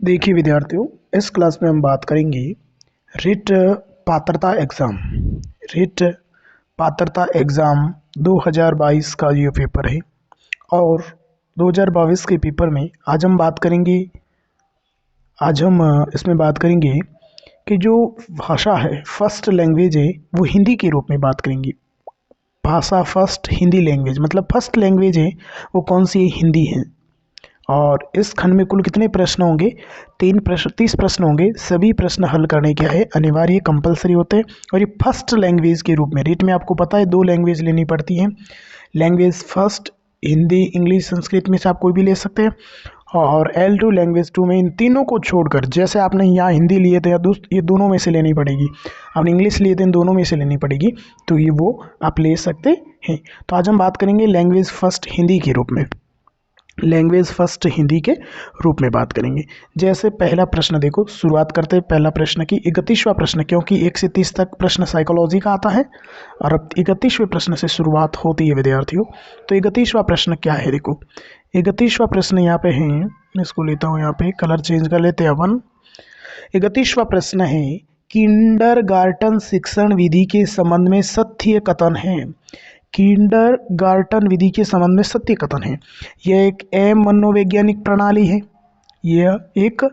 देखिए विद्यार्थियों, इस क्लास में हम बात करेंगे रिट पात्रता एग्ज़ाम। रिट पात्रता एग्ज़ाम 2022 का ये पेपर है और 2022 के पेपर में आज हम इसमें बात करेंगे कि जो भाषा है, फर्स्ट लैंग्वेज है, वो हिंदी के रूप में बात करेंगे। भाषा फर्स्ट हिंदी लैंग्वेज मतलब फर्स्ट लैंग्वेज है वो कौन सी है? हिंदी है। और इस खंड में कुल कितने प्रश्न होंगे? 30 प्रश्न होंगे। सभी प्रश्न हल करने क्या है? अनिवार्य, कंपलसरी होते हैं। और ये फर्स्ट लैंग्वेज के रूप में रीट में आपको पता है 2 लैंग्वेज लेनी पड़ती हैं। Language first Hindi, English, Sanskrit में से आप कोई भी ले सकते हैं। और L2 लैंग्वेज 2 में इन तीनों को छोड़कर, जैसे आपने यहाँ हिंदी लिए थे या दोस्त, ये दोनों में से लेनी पड़ेगी। आपने इंग्लिश लिए थे, इन दोनों में से लेनी पड़ेगी, तो ये वो आप ले सकते हैं। तो आज हम बात करेंगे लैंग्वेज फर्स्ट हिंदी के रूप में। लैंग्वेज फर्स्ट हिंदी के रूप में बात करेंगे। जैसे पहला प्रश्न देखो, शुरुआत करते हैं पहला प्रश्न की। 31वां प्रश्न, क्योंकि 1 से 30 तक प्रश्न साइकोलॉजी का आता है और अब 31वें प्रश्न से शुरुआत होती है विद्यार्थियों। तो 31वां प्रश्न क्या है? देखो 31वां प्रश्न यहाँ पे है, मैं इसको लेता हूँ, यहाँ पे कलर चेंज कर लेते हैं अपन। 31वां प्रश्न है, किंडरगार्टन शिक्षण विधि के संबंध में सत्य कथन है। किंडरगार्टन विधि के संबंध में सत्य कथन है। यह एक मनोवैज्ञानिक प्रणाली है। यह एक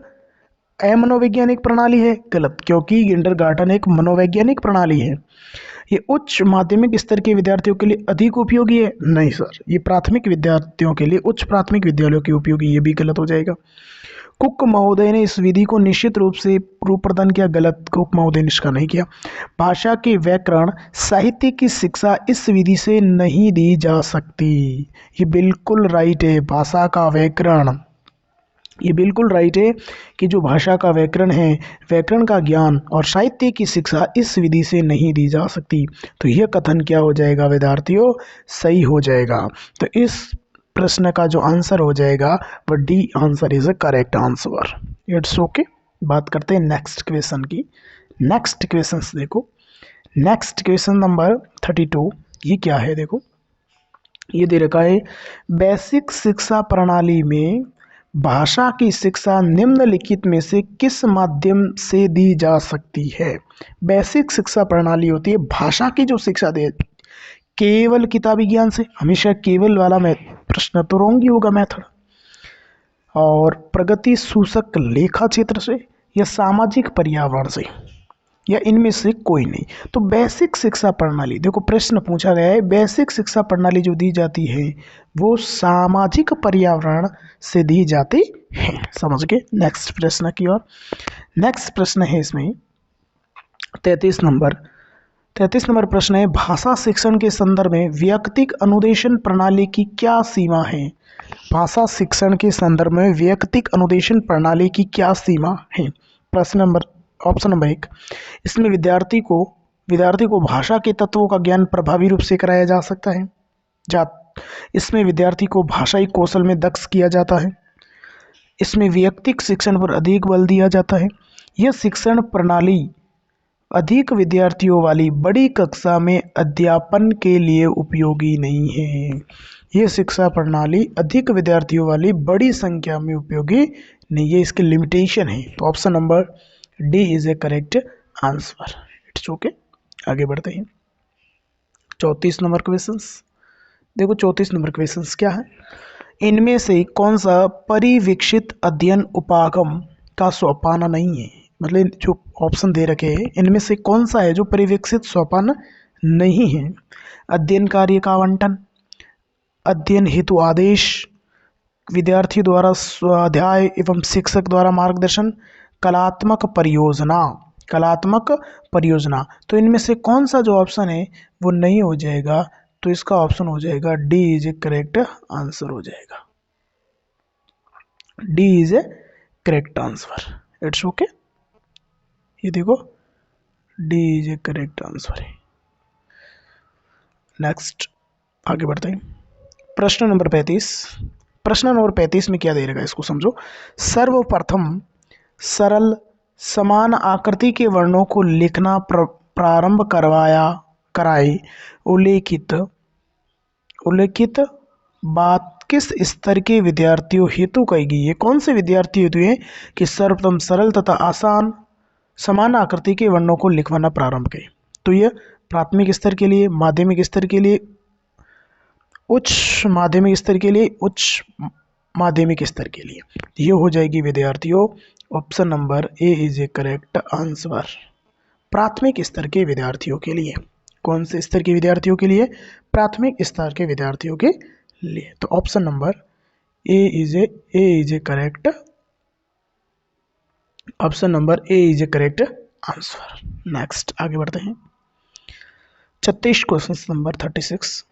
मनोवैज्ञानिक प्रणाली है। गलत, क्योंकि किंडरगार्टन एक मनोवैज्ञानिक प्रणाली है। ये उच्च माध्यमिक स्तर के विद्यार्थियों के लिए अधिक उपयोगी है। नहीं सर, ये प्राथमिक विद्यार्थियों के लिए, उच्च प्राथमिक विद्यालयों के उपयोगी, ये भी गलत हो जाएगा। कुक महोदय ने इस विधि को निश्चित रूप से रूप प्रदान किया। गलत, कुक महोदय ने इसका नहीं किया। भाषा के व्याकरण साहित्य की शिक्षा इस विधि से नहीं दी जा सकती। ये बिल्कुल राइट है। भाषा का व्याकरण, ये बिल्कुल राइट है कि जो भाषा का व्याकरण है, व्याकरण का ज्ञान और साहित्य की शिक्षा इस विधि से नहीं दी जा सकती। तो यह कथन क्या हो जाएगा विद्यार्थियों? सही हो जाएगा। तो इस प्रश्न का जो आंसर हो जाएगा वो D answer is a correct answer. It's okay. बात करते हैं नेक्स्ट क्वेश्चन की। नेक्स्ट क्वेश्चन देखो, नेक्स्ट क्वेश्चन नंबर 32। ये क्या है? देखो ये दे रखा है, बेसिक शिक्षा प्रणाली में भाषा की शिक्षा निम्नलिखित में से किस माध्यम से दी जा सकती है? बेसिक शिक्षा प्रणाली होती है भाषा की जो शिक्षा दे, केवल किताबी ज्ञान से, हमेशा केवल वाला प्रश्न तो रॉन्ग ही होगा मेथड। और प्रगति सूचक लेखा क्षेत्र से, या सामाजिक पर्यावरण से, या इनमें से कोई नहीं। तो बेसिक शिक्षा प्रणाली, देखो प्रश्न पूछा गया है, बेसिक शिक्षा प्रणाली जो दी जाती है वो सामाजिक पर्यावरण से दी जाती है। समझ गए? नेक्स्ट प्रश्न की ओर। नेक्स्ट प्रश्न है इसमें 33 नंबर प्रश्न है, भाषा शिक्षण के संदर्भ में व्यक्तिक अनुदेशन प्रणाली की क्या सीमा है? भाषा शिक्षण के संदर्भ में व्यक्तिक अनुदेशन प्रणाली की क्या सीमा है? प्रश्न नंबर, ऑप्शन नंबर 1, इसमें विद्यार्थी को भाषा के तत्वों का ज्ञान प्रभावी रूप से कराया जा सकता है। इसमें विद्यार्थी को भाषाई कौशल में दक्ष किया जाता है। इसमें व्यक्तिक शिक्षण पर अधिक बल दिया जाता है। यह शिक्षण प्रणाली अधिक विद्यार्थियों वाली बड़ी कक्षा में अध्यापन के लिए उपयोगी नहीं है। यह शिक्षा प्रणाली अधिक विद्यार्थियों वाली बड़ी संख्या में उपयोगी नहीं है, इसके लिमिटेशन है। तो option number D is a correct answer. It's okay. आगे बढ़ते हैं 34 नंबर क्वेश्चंस। देखो 34 नंबर क्वेश्चंस क्या है, इनमें से कौन सा परिवीक्षित अध्ययन उपागम का सोपान नहीं है? मतलब जो ऑप्शन दे रखे हैं इनमें से कौन सा है जो परिवीक्षित सोपान नहीं है? अध्ययन कार्य का आवंटन, अध्ययन हेतु आदेश, विद्यार्थी द्वारा स्वाध्याय एवं शिक्षक द्वारा मार्गदर्शन, कलात्मक परियोजना। तो इनमें से कौन सा जो ऑप्शन है वो नहीं हो जाएगा? तो इसका ऑप्शन हो जाएगा D is a correct answer हो जाएगा। D is a correct answer. It's okay. ये देखो D is a correct answer है। नेक्स्ट आगे बढ़ते हैं। प्रश्न नंबर 35 में क्या दे रखा है इसको समझो। सर्वप्रथम सरल समान आकृति के वर्णों को लिखना प्रारंभ कराए उल्लेखित बात किस स्तर के विद्यार्थियों हेतु कही गई है? कौन से विद्यार्थी हेतु है कि सर्वप्रथम सरल तथा आसान समान आकृति के वर्णों को लिखवाना प्रारंभ करें? तो यह प्राथमिक स्तर के लिए, माध्यमिक स्तर के लिए, उच्च माध्यमिक स्तर के लिए, उच्च माध्यमिक स्तर के लिए। ये हो जाएगी विद्यार्थियों option number A is a correct answer. प्राथमिक स्तर के विद्यार्थियों के लिए। कौन से स्तर के विद्यार्थियों के लिए? प्राथमिक स्तर के विद्यार्थियों के लिए। तो option number A is a correct, option number A is a correct answer. Next आगे बढ़ते हैं। 36 क्वेश्चन नंबर 36।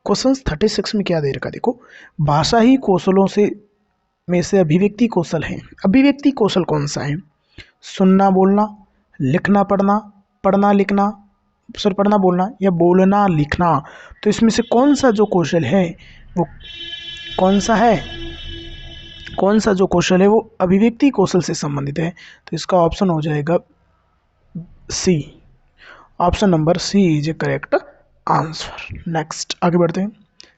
क्वेश्चन 36 में क्या दे रखा देखो, भाषा ही कौशलों से में से अभिव्यक्ति कौशल है। अभिव्यक्ति कौशल कौन सा है? सुनना बोलना, लिखना पढ़ना, पढ़ना लिखना, सॉरी पढ़ना बोलना या बोलना लिखना। तो इसमें से कौन सा जो कौशल है वो कौन सा है? कौन सा जो कौशल है वो अभिव्यक्ति कौशल से संबंधित है? तो इसका ऑप्शन हो जाएगा C, option number C is a correct answer. Next आगे बढ़ते हैं।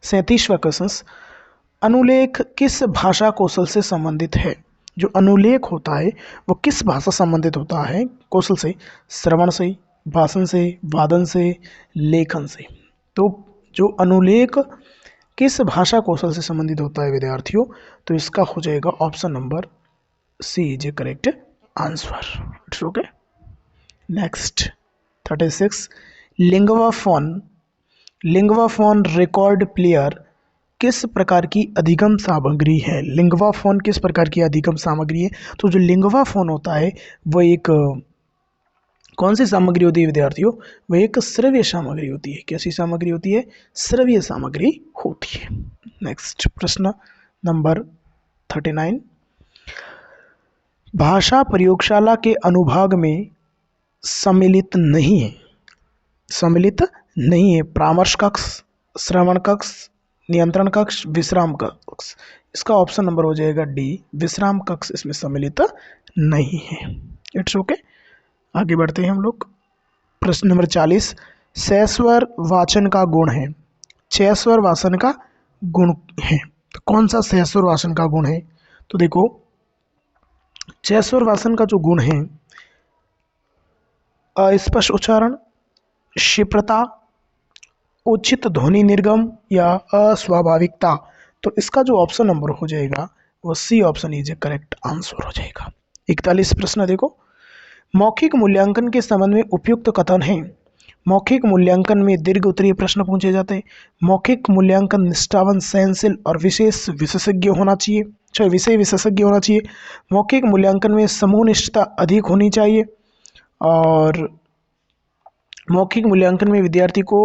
37वां क्वेश्चन, अनुलेख किस भाषा कौशल से संबंधित है? जो अनुलेख होता है वो किस भाषा संबंधित होता है कौशल से? श्रवण से, भाषण से, वादन से, लेखन से। तो जो अनुलेख किस भाषा कौशल से संबंधित होता है विद्यार्थियों? तो इसका हो जाएगा option number C is a correct answer. It's okay. Next 36, Linguaphone record player किस प्रकार की अधिगम सामग्री है? लिंगवाफोन किस प्रकार की अधिगम सामग्री है? तो जो लिंगवाफोन होता है वो एक कौन सी सामग्री होती है विद्यार्थियों? वह एक श्रव्य सामग्री होती है। कैसी सामग्री होती है? श्रव्य सामग्री होती है। नेक्स्ट प्रश्न नंबर 39, भाषा प्रयोगशाला के अनुभाग में सम्मिलित नहीं है, सम्मिलित नहीं है परामर्श कक्ष, श्रवण कक्ष, नियंत्रण कक्ष, विश्राम कक्ष। इसका ऑप्शन नंबर हो जाएगा डी, विश्राम कक्ष इसमें सम्मिलित नहीं है। It's okay. आगे बढ़ते हैं हम लोग। प्रश्न नंबर 40, सहस्वर वाचन का गुण है। सहस्वर वाचन का गुण है तो कौन सा सहस्वर वाचन का गुण है? तो देखो सहस्वर वाचन का जो गुण है, अस्पष्ट उच्चारण, क्षिप्रता, उचित ध्वनि निर्गम या अस्वाभाविकता। तो इसका जो ऑप्शन नंबर हो जाएगा वो C option is a correct answer हो जाएगा। 41 प्रश्न देखो, मौखिक मूल्यांकन के संबंध में उपयुक्त कथन है। मौखिक मूल्यांकन में दीर्घ उत्तरीय प्रश्न पूछे जाते हैं। मौखिक मूल्यांकन निष्ठावान, सहनशील और विशेष विशेषज्ञ होना चाहिए, चाहे विषय विशेषज्ञ होना चाहिए। मौखिक मूल्यांकन में समूह निष्ठता अधिक होनी चाहिए और मौखिक मूल्यांकन में विद्यार्थी को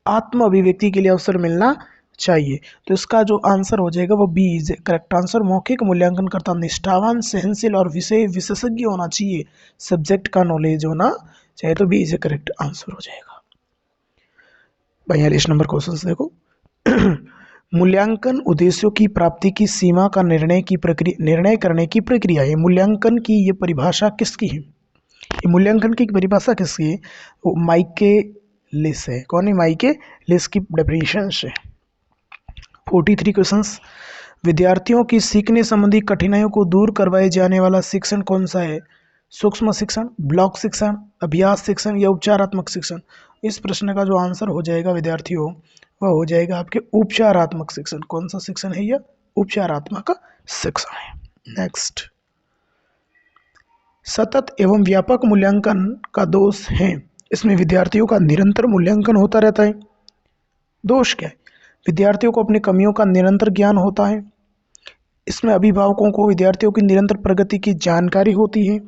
आत्म अभिव्यक्ति के लिए अवसर मिलना चाहिए। तो इसका जो आंसर हो जाएगा वो बी इज करेक्ट आंसर। मौखिक मूल्यांकन करता निष्ठावान, सहनशील और विषय विशेषज्ञ होना चाहिए, सब्जेक्ट का नॉलेज होना चाहिए। तो बी इज करेक्ट आंसर हो जाएगा। 42 नंबर क्वेश्चन देखो, मूल्यांकन उद्देश्यों की प्राप्ति की सीमा का निर्णय करने की प्रक्रिया है। मूल्यांकन की ये परिभाषा किसकी है? ये मूल्यांकन की परिभाषा किसकी है? वो माइकेलिस है। कौन है? माइकेलिस की डेफिनेशन है। 43 क्वेश्चंस, विद्यार्थियों की सीखने संबंधी कठिनाइयों को दूर करवाए जाने वाला शिक्षण कौन सा है? सूक्ष्म शिक्षण, ब्लॉक शिक्षण, अभ्यास शिक्षण या उपचारात्मक शिक्षण। इस प्रश्न का जो आंसर हो जाएगा विद्यार्थियों वह हो जाएगा आपके उपचारात्मक शिक्षण। कौन सा शिक्षण है? यह उपचारात्मक शिक्षण है। नेक्स्ट, सतत एवं व्यापक मूल्यांकन का दोष है। इसमें विद्यार्थियों का निरंतर मूल्यांकन होता रहता है। दोष क्या है? विद्यार्थियों को अपनी कमियों का निरंतर ज्ञान होता है। इसमें अभिभावकों को विद्यार्थियों की निरंतर प्रगति की जानकारी होती है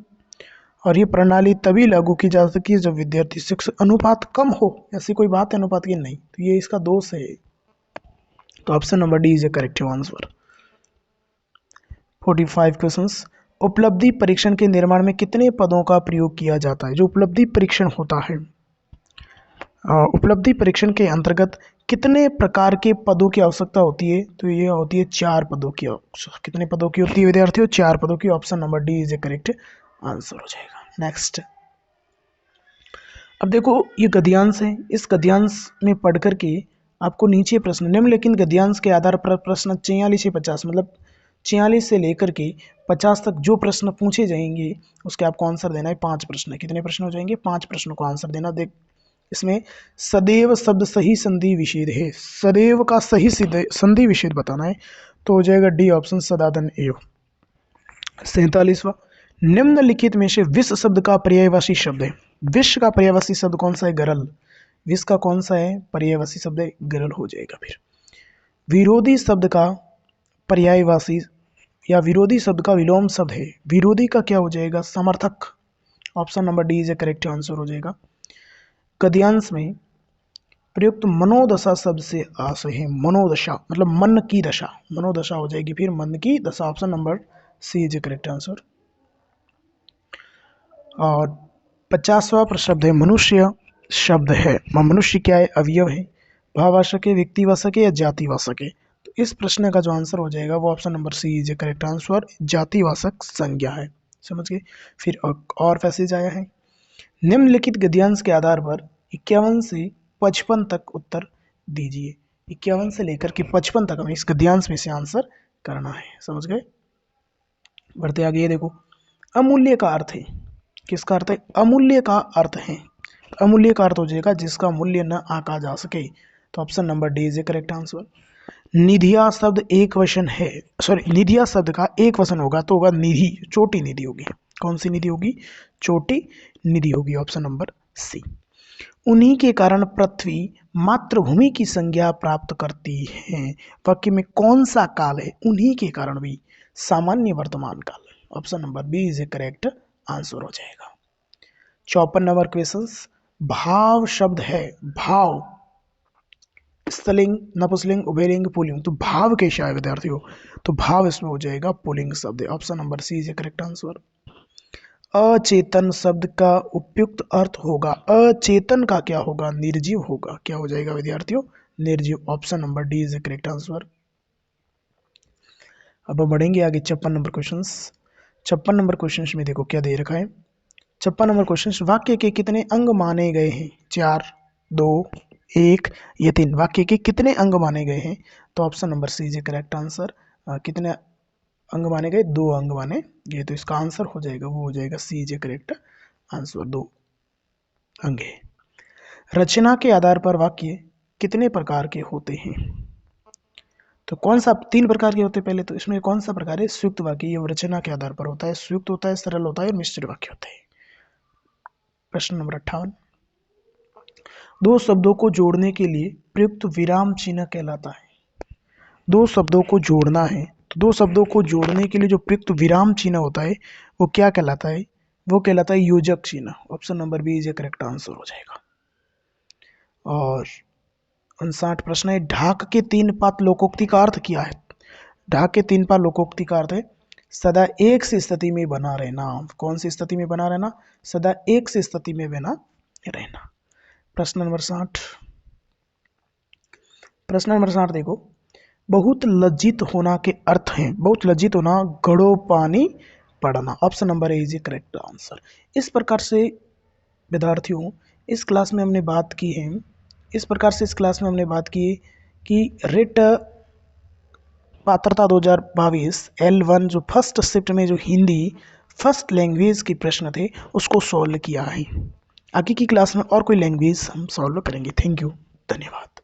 और ये प्रणाली तभी लागू की जा सकती है जब विद्यार्थी शिक्षक अनुपात कम हो। ऐसी कोई बात है अनुपात की? नहीं। तो ये इसका दोष है। तो option number D is a correct answer. 45 questions, उपलब्धि परीक्षण के निर्माण में कितने पदों का प्रयोग किया जाता है? जो उपलब्धि परीक्षण होता है, उपलब्धि परीक्षण के अंतर्गत कितने प्रकार के पदों की आवश्यकता होती है? तो ये होती है 4 पदों की। कितने पदों की होती है विद्यार्थियों? 4 पदों की। Option number D is a correct answer हो जाएगा। नेक्स्ट, अब देखो ये गद्यांश है। इस गद्यांश में पढ़ करके आपको नीचे प्रश्न निम्नलिखित गद्यांश के आधार पर प्रश्न 44 से 50 मतलब 46 से लेकर के 50 तक जो प्रश्न पूछे जाएंगे उसके आपको आंसर देना है। 5 प्रश्न, कितने प्रश्न हो जाएंगे? 5 प्रश्नों को आंसर देना। देख इसमें सदैव शब्द सही संधि विच्छेद है, सदैव का सही संधि विच्छेद बताना है, तो हो जाएगा डी ऑप्शन सदादन एव। 47वां, निम्नलिखित में से विष शब्द का पर्यायवाची शब्द है। विष का पर्यायवाची शब्द कौन सा है? गरल। विष का कौन सा है पर्यायवाची शब्द है? गरल हो जाएगा। फिर विरोधी शब्द का पर्यायवाची या विरोधी शब्द का विलोम शब्द है, विरोधी का क्या हो जाएगा? समर्थक। Option number D is a correct answer हो जाएगा। गद्यांश में प्रयुक्त मनोदशा शब्द से आशय है, मनोदशा मतलब मन की दशा, मनोदशा हो जाएगी फिर मन की दशा। Option number C is a correct answer. और 50वां शब्द है मनुष्य शब्द है, मनुष्य क्या है? अवयव है, भाववाचक है, व्यक्तिवाचक है या जातिवाचक है? तो इस प्रश्न का जो आंसर हो जाएगा वो option number C is a correct answer, जातिवाचक संज्ञा है। समझ गए? फिर और पैसेज आया है, निम्नलिखित गद्यांश के आधार पर 51 से 55 तक उत्तर दीजिए। 51 से लेकर के 55 तक हमें इस गद्यांश में से आंसर करना है। समझ गए? बढ़ते आगे। ये देखो, अमूल्य का अर्थ है, किसका अर्थ है? अमूल्य का अर्थ है। अमूल्य का अर्थ हो जाएगा जिसका मूल्य न आंका जा सके, तो option number D is a correct answer. निधिया शब्द एक वचन है, सॉरी निधिया शब्द का एक वचन होगा तो होगा निधि, छोटी निधि होगी। कौन सी निधि होगी? छोटी निधि होगी। Option number C. उन्हीं के कारण पृथ्वी मातृभूमि की संज्ञा प्राप्त करती है। वाक्य में कौन सा काल है? उन्हीं के कारण भी, सामान्य वर्तमान काल। Option number B is a correct answer हो जाएगा। 54 नंबर क्वेश्चन, भाव शब्द है, भाव स्त्रीलिंग, नपुंसकलिंग, उभयलिंग, पुल्लिंग, तो भाव कैसा है विद्यार्थियों? तो भाव इसमें हो जाएगा पुल्लिंग शब्द है। Option number C is a correct answer. अचेतन शब्द का उपयुक्त अर्थ होगा, अचेतन का क्या होगा? निर्जीव होगा। क्या हो जाएगा विद्यार्थियों? निर्जीव। Option number D is a correct answer. अब बढ़ेंगे आगे 56 नंबर क्वेश्चन। 56 नंबर क्वेश्चन में देखो क्या दे रखा है। 56 नंबर क्वेश्चन, वाक्य के कितने अंग माने गए हैं? 4, 2, 1 या 3? वाक्य के कितने अंग माने गए हैं? तो option number C is a correct answer. कितने अंग माने गए? 2 अंग माने गए, तो इसका आंसर हो जाएगा वो हो जाएगा सी इज ए करेक्ट आंसर, 2 अंग है। रचना के आधार पर वाक्य कितने प्रकार के होते हैं? तो कौन सा? 3 प्रकार के होते हैं। पहले तो इसमें कौन सा प्रकार है? संयुक्त वाक्य। ये रचना के आधार पर होता है, संयुक्त होता है, सरल होता है और मिश्र वाक्य होता है। प्रश्न नंबर 58, दो शब्दों को जोड़ने के लिए प्रयुक्त विराम चिन्ह कहलाता है। दो शब्दों को जोड़ना है तो दो शब्दों को जोड़ने के लिए जो प्रयुक्त विराम चिन्ह होता है वो क्या कहलाता है? वो कहलाता है योजक चिन्ह। Option number B is a correct answer हो जाएगा। और 59 प्रश्न है, ढाक के 3 पात लोकोक्ति का अर्थ क्या है? ढाक के 3 पात लोकोक्ति का अर्थ है सदा एक सी स्थिति में बना रहना। कौन सी स्थिति में बना रहना? सदा एक सी स्थिति में बना रहना। प्रश्न नंबर 60, प्रश्न नंबर 60 देखो, बहुत लज्जित होना के अर्थ हैं। बहुत लज्जित होना, घड़ो पानी पड़ना। Option number A is a correct answer. इस प्रकार से विद्यार्थियों इस क्लास में हमने बात की है, इस प्रकार से इस क्लास में हमने बात की कि रिट पात्रता 2022 L1 जो फर्स्ट शिफ्ट में जो हिंदी फर्स्ट लैंग्वेज के प्रश्न थे उसको सॉल्व किया है। आगे की क्लास में और कोई लैंग्वेज हम सॉल्व करेंगे। थैंक यू, धन्यवाद।